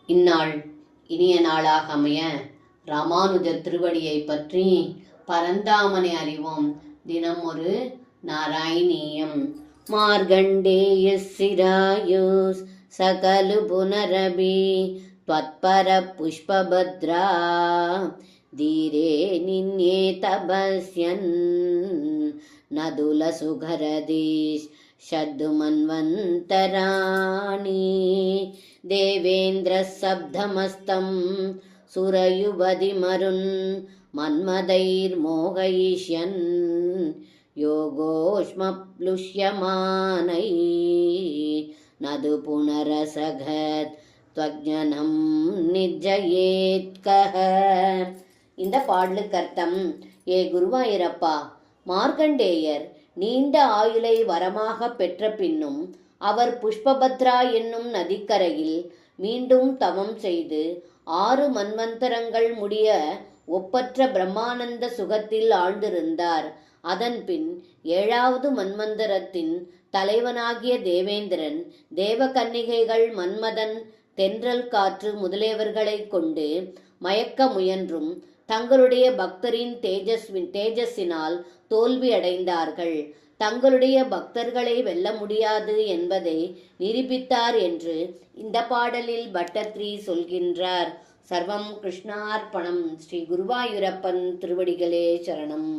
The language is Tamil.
இந்நாள் இனிய நாளாக அமைய ராமானுஜர் திருவடியை பற்றி பரந்தாமனை அறிவோம். தினம் ஒரு நாராயணீயம். மார்கண்டேயசிராயுஸ் சகலு புனரபி त्वत्पर पुष्पभद्रा धीरे निन्ये तपस्यन् नदुलसुघरदीश शद्दुमन्वन्तराणि देवेन्द्रसब्धमस्तं सुरयुवधिमरुन् मन्मदैर्मोहयिष्यन् योगोष्मप्लुष्यमानै नदु पुनरसघत् त्वज्ञनं நிஜயேத்கஹ. இந்த பாடலுக்கு அர்த்தம்: ஏ குருவாயூரப்பா, மார்கண்டேயர் நீண்ட ஆயுளை வரமாக பெற்ற பின்னும் அவர் புஷ்பபத்ரா என்னும் நதிக்கரையில் மீண்டும் தவம் செய்து 6 மன்வந்தரங்கள் முடிய ஒப்பற்ற பிரம்மானந்த சுகத்தில் ஆழ்ந்திருந்தார். அதன்பின் 7வது மன்வந்தரத்தின் தலைவனாகிய தேவேந்திரன் தேவகன்னிகைகள் மன்மதன், தென்றல் காற்று முதலியவர்களை கொண்டு மயக்க முயன்றும் தங்களுடைய பக்தரின் தேஜஸினால் தோல்வி அடைந்தார்கள். தங்களுடைய பக்தர்களை வெல்ல முடியாது என்பதை நிரூபித்தார் என்று இந்த பாடலில் பட்டத்ரி சொல்கின்றார். சர்வம் கிருஷ்ணார்ப்பணம். ஸ்ரீ குருவாயூரப்பன் திருவடிகளே சரணம்.